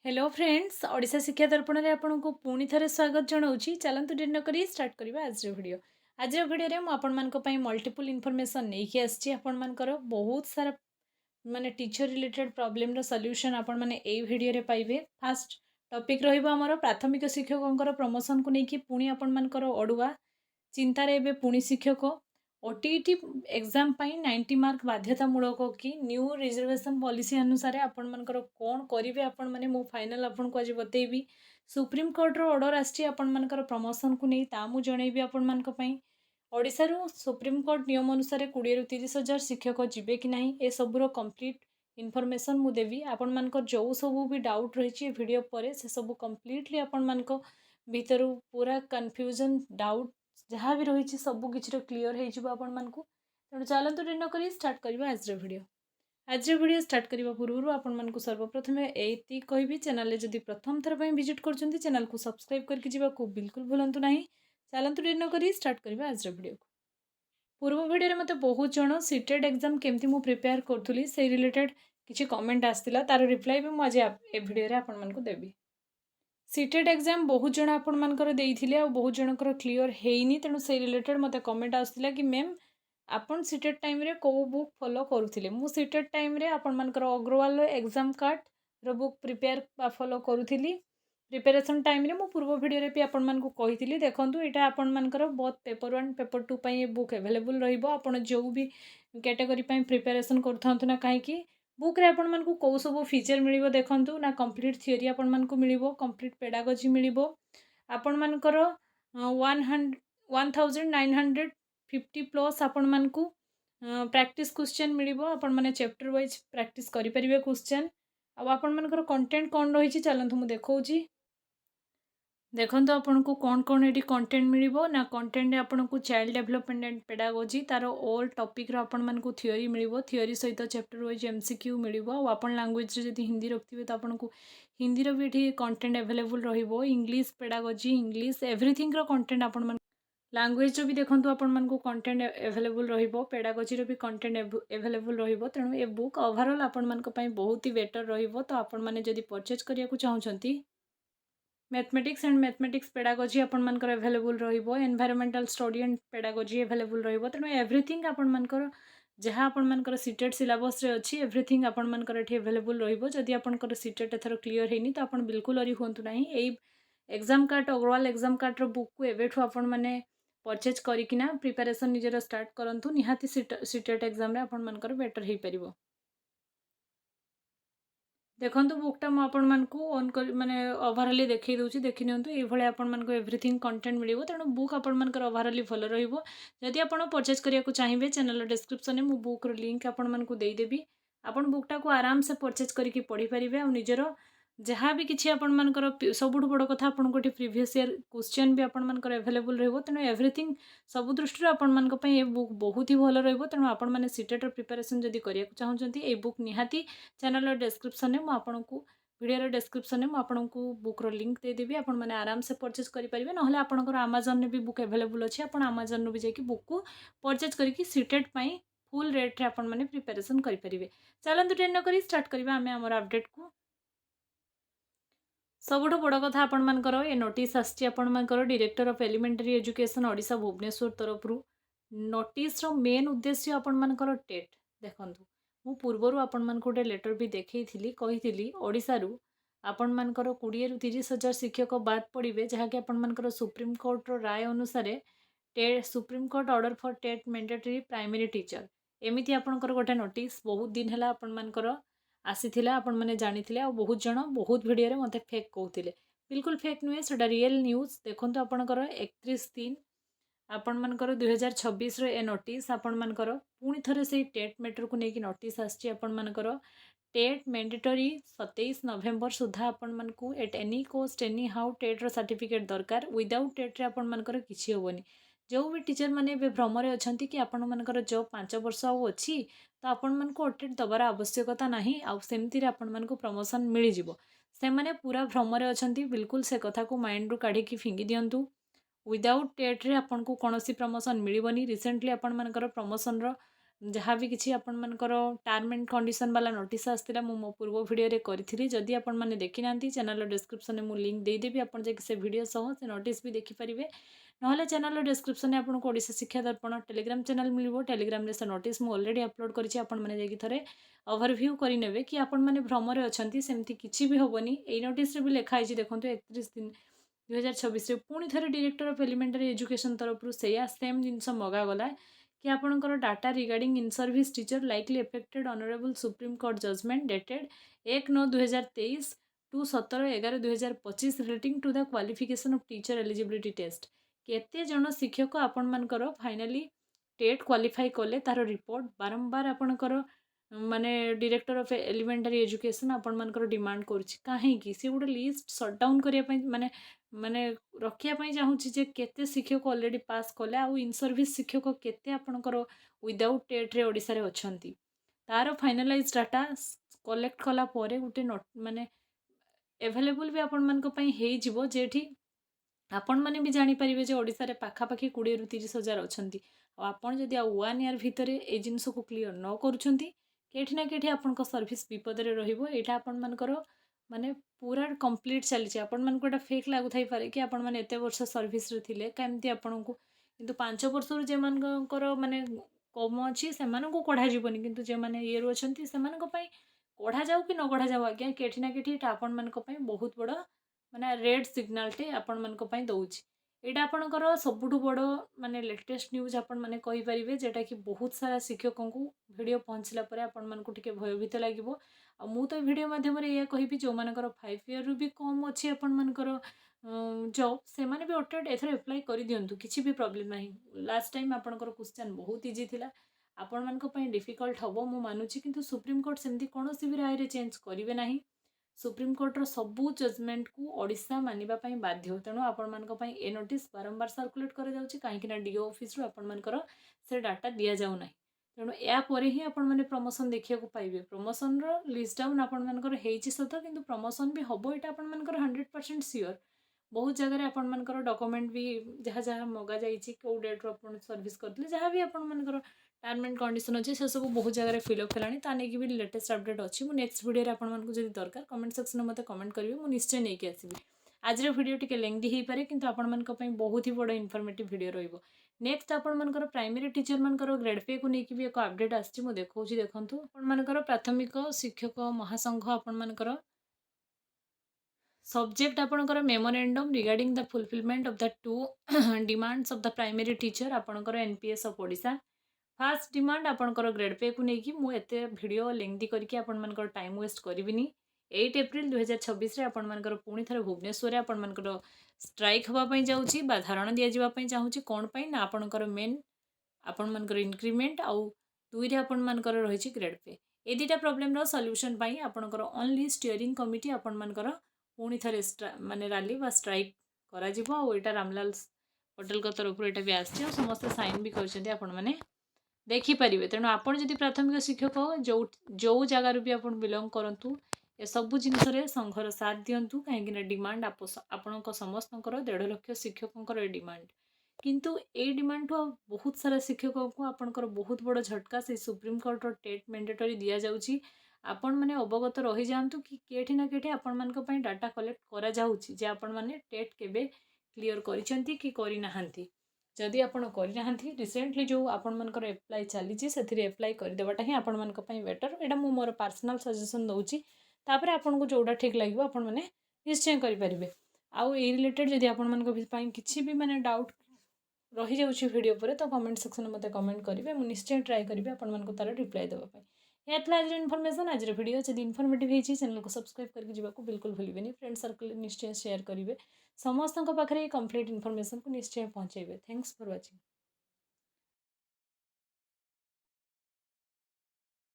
Hello friends Odisha शिक्षा दर्पण में आपन को पुणी थे स्वागत जनाऊँगी। चलतु डिन करी स्टार्ट करवा आज वीडियो। आज वीडियो में आपण मल्टीपल इनफॉरमेशन नहीं आसी आपण मानकर बहुत सारा माने टीचर रिलेटेड प्रॉब्लम रो सॉल्यूशन आपण माने ए वीडियो रे पाइबे। फास्ट टॉपिक रहिबो हमर प्राथमिक शिक्षकों प्रमोशन को लेकिन पुणी आपण मानकर अड़ुआ चिंतार एवं पुणी शिक्षक ओटीईटी एग्जाम 90 मार्क बाध्यतामूलक कि न्यू रिजर्वेशन पॉलिसी अनुसार आपण मानकर कौन करेंगे आपण मैंने मो फाइनल आपन को आज बतेबी। सुप्रीम कोर्ट रो ऑर्डर आछि आपण मानकर प्रमोशन को नहीं ता मु जणेबी आपण मानक पई। ओडिसा रो सुप्रीम कोर्ट नियम अनुसार 20 ରୁ 30 हजार शिक्षक जिबे कि नहीं ए सबुर कंप्लीट इनफॉरमेशन मु देवी। आपण मानकर जो सब भी डाउट रही वीडियो पर से सब कंप्लीटली आपण मानक भीतर पूरा कन्फ्यूजन डाउट जहाँ भी रही सब किसी क्लीयर हो तेणु चलतु डिन कर स्टार्ट करवा आज वीडियो। आज वीडियो स्टार्ट करने पूर्व आपण मानक सर्वप्रथम ये कहबी चैनल जदि प्रथम थर विजिट कर चैनल को सब्सक्राइब करके जावाक बिल्कुल भूलु ना। चलतु डिन कर स्टार्ट करवा आज वीडियो को। पूर्व वीडियो मत बहुत जन सीटेड एग्जाम केमती मु प्रिपेयर करूली से रिलेटेड किसी कमेंट आसाला तार रिप्लाई भी मुझे ए वीडियो आपण मानक देवी। सीटेड एग्जाम बहुत जन आपण मानकर देइथिले आ बहुत जनकर क्लियर हेइनी तेणु से रिलेटेड मते कमेंट आसला कि मैम आपण सीटेड टाइम रे को बुक फॉलो करूथिले। मु सीटेड टाइम रे आपण मानकर अग्रवाल एग्जाम कार्ड रो बुक प्रिपेयर बा फॉलो करूथिली। प्रिपरेशन टाइम रे मु पूर्व वीडियो रे भी आपण मानकु कहिथिली देखंतु एटा आपण मानकर बहुत पेपर 1 पेपर 2 पई बुक अवेलेबल रहिबो। आपण जो भी कैटेगरी पई प्रिपरेशन करथांतु ना काहे कि बुक रे आपण मानकु को सब फीचर मिलिबो देखंतु ना कंप्लीट थ्योरी आपण मानकु मिलिबो, कंप्लीट पेडागोजी मिलिबो। आपण मानकर 1950 प्लस आपण मानकु प्रैक्टिस क्वेश्चन मिलिबो। आपण माने चैप्टर वाइज प्रैक्टिस करि परिबे क्वेश्चन। आ आपण मानकर कंटेंट कोन रहिछि चलंतु मु देखौछि। देखो आपन को कौन ये कंटेंट मिलिबो ना कंटेंट आपन को चाइल्ड डेवलपमेंट एंड पेडागोजी तार ऑल टॉपिक रो आपन मन को थ्योरी मिलिबो। थ्योरी सहित चैप्टर वाइज एमसीक्यू मिलिबो। आपन लैंग्वेज रे जदी हिंदी रखथिबे तो आपन को हिंदी रो भी एठी कंटेंट अवेलेबल रहिबो। इंग्लिश पेडागोजी इंग्लिश एवरीथिंग रो कंटेंट आपन मन लैंग्वेज रो भी देखंतु आपन मन को कंटेंट अवेलेबल रहिबो। पेडागोजी रो भी कंटेंट अवेलेबल रहिबो। तेणु ए बुक ओवरऑल आपन मन को पई बहुत ही बेटर रहिबो। तो आपन माने जदी परचेज करिया को चाहउछंती मैथमेटिक्स एंड मैथमेटिक्स पेडागोजी आपण मानकर अवेलेबल रहिबो। Environmental study and pedagogy available रहिबो। तेणु एवरीथिंग आपण मानकर जहाँ आपण मानकर सीटेड सिलेबस रे अछि एवरीथिंग आपण मानकर एठी अवेलेबल रहिबो। जदि आपनकर सीटेड एथर क्लियर हेनी तो आपण बिल्कुल अरी होंतु नाही। एई exam card overall exam card रो बुक को एवेठु आपण माने परचेज करिकिना प्रिपरेशन निजर स्टार्ट करंतु निहाती सीटेड एग्जाम रे आपण मानकर बेटर हेई परिबो। देखो बुकटा मुझे ऑन कर माने ओवरऑली देखई दूची देखि नियंतु ए भले आपण मन को एवरीथिंग कंटेंट मिलिबो। तेणु बुक आपण मन कर ओवरऑली भलो रहिबो। जदि आपण परचेज करिया को चाहिबे चैनल डिस्क्रिप्शन में मु बुक रो लिंक आपण मन को देई देबी। आपण बुकटा को आराम से परचेज करके पढ़ी परिबे। आ निजर जहाँ भी किसी आपण मानकर सबुठ बड़ कथा आपण को प्रीवियस ईयर क्वेश्चन भी आपण मानकर अवेलेबल रहिबो। तेणु एवरीथिंग सब दृष्टि आपण मानक पई ए बुक बहुत ही भलो रहिबो। तेणु आपण माने सीटेट प्रिपरेशन जदि करिया को चाहउछंती ए बुक निहाती चैनल डिस्क्रिप्शन में मु आपण को वीडियो डिस्क्रिप्शन में मुझे बुक रो लिंक दे देबी। आपण माने आराम से परचेज करि परिबे। नहले आपनकर अमेज़न ने भी बुक अवेलेबल अछि। आपण अमेज़न नु भी जाकि बुक को परचेज करके सीटेट पई फुल रेट रे आपण माने प्रिपरेशन करि परिबे। चलंतु टेन करी स्टार्ट करबा हमें हमर अपडेट को। सबुठ बड़ कथा आपण मानकर ए नोटिस आछि आपण मानकर director of elementary education Odisha Bhubaneswar तरफ नोटिस रो मेन उद्देश्य आपण मानकर टेट देखंतु मु पूर्वर आपण मान गोटे लेटर भी देखई कही ओडिशा रु आपण मानकर 20 ରୁ 30 हजार शिक्षक बाद पड़े जहाँकि आपण मानकर सुप्रीम कोर्ट रो राय अनुसार TET supreme court order for TET mandatory primary teacher एमती आपणकर गोटे नोटिस बहुत दिन है आपण मानकर आसीथिला आपण माने जानिथिले आ बहुत जन बहुत वीडियो रे मते फेक कहउथिले। बिल्कुल फेक नुहे सेटा रियल न्यूज। देखंतु आपणकर 31/3 आपण मानकर 2026 रो ए नोटिस आपण मानकर पुणी थरे से टेट मैटर को लेकिन नोटिस आछि आपण मानकर टेट मैंडेटरी 27 नवेम्बर सुधा आपण मानकु at any cost anyhow TET रो सर्टिफिकेट दरकार। विदाउट टेट रे आपण मानकर किछि होबनी। जो भी टीचर माने बे भ्रमरे अछंती कि आपण मानकर जॉब 5 वर्ष आउ अछि तो आपण मानकु टेट दबार आवश्यकता नाही आ सेमति रे आपण मानकु प्रमोशन मिलि जिवो। से माने पूरा भ्रमरे अछंती। बिल्कुल से कथा को माइंड रु काढी कि फिंगी दियंतु। विदाउट टेट रे आपन को कौन प्रमोशन मिलबनी। रिसेंटली आपण मानकर प्रमोशन रो जहाँ भी किसी आपण मानकर टर्म एंड कंडीशन वाला नोटिस आसला मो पूर्व वीडियो करी जदि आपण मैंने देखी ना चैनल डिस्क्रिप्शन में मुझे लिंक देदेवी आपड़ जाकि से वीडियो सह से नोटिस भी देखिपारे ना चैनल डिस्क्रिप्शन में आपको ओडिशा शिक्षा दर्पण टेलीग्राम चैनल मिल टेलीग्राम से नोटिस मुझे अलरेडी अपलोड करी आपने थे ओवरव्यू करेंगे कि आपण मैंने भ्रमर अच्छा सेमती किसी भी हेनी ये नोटिस भी लिखाई देखो 31 दिन 2026 पुणी थे डायरेक्टर ऑफ एलिमेंटरी एजुकेशन तरफ से सेम जिनस मगागला कि आपणकर data regarding in service teacher likely affected honourable supreme court judgment dated 1/9/2023 to 17/11/2025 relating to the qualification of teacher eligibility test केते जन शिक्षक आपण मानकर फाइनाली टेट क्वालिफाई कले तार रिपोर्ट बारंबार आपणकर माने डायरेक्टर ऑफ एलिमेंटरी एजुकेशन आपण मानकर डिमांड करुच्ची कहीं सी गोटे लिस्ट सटडाउन करने माने माने रखापी चाहूँगी जे केते शिक्षक ऑलरेडी पास कले आउ इन सर्विस शिक्षक केते आपणकर विदाउट टेट रे ओडिसा रे अछंती तार फाइनालाइज डाटा कलेक्ट कला परे गोटे नोट माने एवेलेबल भी आपण मानक पई हेई जिवो जेठी आपण मैंने भी जानीपारे जे ओडिसा रे पाखापाखि 20 ରୁ 30 हजार अच्छा आपड़ जदि आ 1 ईयर भितर ए जिनस को क्लीयर न करुँच केठी ना केठी आपन सर्विस विपद रे रहिबो एटा आपण मानकर माने पूरा कंप्लीट चली आपण मानको एटा फेक लागु थाई पारे कि आपण माने एते वर्ष सर्विस रे थिले केमती आपण को किंतु 5 वर्ष रे जे मानकर माने कम अछि से मानको कढा जीवनी किंतु जे माने ये रो अछंती से मानको पई कढा जाऊ कि न कढा जाऊ आज्ञा केठी ना केठी एटा आपण मानको पई बहुत बड़ माने रेड सिग्नल टे आपण मानको पई दउछि एटा आपणकर सबुठु बड़ माने लेटेस्ट न्यूज आपण माने कहि परिबे जेटा कि बहुत सारा शिक्षकों को वीडियो पहुँचला परे आपण मानको टिके भयभीत लागिवो आ मु तो वीडियो माध्यम रे या कहिबी जो मानकर 5 ईयर रु भी कम अछि आपण मानकर जॉब से माने भी ओटेड एथर अप्लाई करि दियंतु किछि भी प्रॉब्लम नाही लास्ट टाइम आपणकर क्वेश्चन बहुत इजी थिला आपण मानको पई डिफिकल्ट हबो मु मानुछि किंतु सुप्रीम कोर्ट सेमती कोनोसी भी राय रे चेंज करिवे नाही सुप्रीम कोर्टर सबू जजमेंट को ओडिशा मानिबा पई बाध्य तेणु आपण मानक पई ए नोटिस बारंबार सर्कुलेट कर जाउछि काहेकि ना डीओ ऑफिस रु आपण मानकर से डाटा दिया जाउ नाही तेणु या परे ही आपण माने प्रमोशन देखिया को पाइबे प्रमोशन रो लिस्ट डाउन आपण मानकर हेइछि सत किंतु प्रमोशन भी हबो एटा आपण मानकर 100% सियोर बहुत जगह आपण मानकर डॉक्यूमेंट भी जहाँ जहाँ मगा जाइछि को डेट रो आपण सर्विस करथले जहाँ भी आपण मानकर टर्म एंड कंडीशन अच्छे से सब बहुत जगह फिलअप होलानी ता नेकी भी लेटेस्ट अपडेट अच्छी मु नेक्स्ट वीडियो रे आपण मानकु जदि दरकार कमेंट सेक्शन में मते कमेंट करिवे मु निश्चय नेकी आसीबी आज रो वीडियो टिके लेंथी हे पारे किंतु आपण मानक पई बहुत ही बड़ इन्फॉर्मेटिव वीडियो रहइबो नेक्स्ट आपण मानकर प्राइमरी टीचर मानकर ग्रेड पे को नेकी भी एक अपडेट आछि मु देखौछि देखंतु आपण मानकर प्राथमिक शिक्षक महासंघ आपण मानकर सब्जेक्ट आपणकर memorandum regarding the fulfilment of the 2 demands of the primary teacher आपणकर NPS of Odisha first demand आपणकर ग्रेड पे को लेकिन मु एते वीडियो लेंथी करके आपण मानकर टाइम वेस्ट करिविनी 8 एप्रिल 2026 रे आपण मानकर पुणी थरे भुवनेश्वर रे आपण मानकर स्ट्राइक हवा पई जाउची बा धारणा दिया जिवा पई चाहूची कोन पई ना आपणकर मेन आपण मानकर इंक्रीमेंट आउ दुई रे आपण मानकर रहिची ग्रेड पे ए दिटा प्रॉब्लम रो सॉल्यूशन पई आपणकर ओनली स्टीयरिंग कमिटी आपण मानकर पुणी थरे माने रैली बा स्ट्राइक करा जिवो आ एटा रामलाल पटेल को तरफ एटा भी आछि समस्त साइन भी करछन्ती आपण माने देखिपारे तेणु आपड़ जदि प्राथमिक शिक्षक जो जो जगार भी आप बिलंग करूँ ए सबू जिनस संघर साथ दिंतु कहीं डिमांड आपण समस्त 1.5 लाख शिक्षकों डिमांड किंतु ए डिमांड ठू बहुत सारा शिक्षक को आपंकर बहुत बड़ झटका से सुप्रीम कोर्ट टेट मैंडेटरी दि जाऊँगी आपण मैंने अवगत रही जातु कि केठी ना केठी आपण मान डाटा कलेक्ट करा जाउछि जे आपण माने टेट केबे क्लियर करिसेंती कि करि नाहंती जदि आपण करि नाहंती रिसेंटली जो आपण मानकर एप्लाई चली से एप्लाई करदेवाटा ही आपण मानक पई बेटर एटा मु मोर पर्सनल सजेशन दउछि तापर आपण को जोड़ा ठीक लागिवो आपण माने निश्चय करि परिबे आउ ए रिलेटेड जदि आपण मानक पई किछि भी माने डाउट रही जाउछि वीडियो पर तो कमेंट सेक्शन में मते कमेंट करिवे मु निश्चय ट्राई करिवे आपण मानक तार रिप्लाई देबा पई यातला आज इनफॉरमेशन आज वीडियो जदि इनफॉर्मेटिव हेछि चैनल को सब्सक्राइब करके जीवा को बिल्कुल भूलिबेनी फ्रेंड सर्कल निश्चय शेयर करिवे समस्त पाखे कंप्लीट इनफॉरमेशन को निश्चय पहुंचेबे थैंक्स फॉर वाचिंग।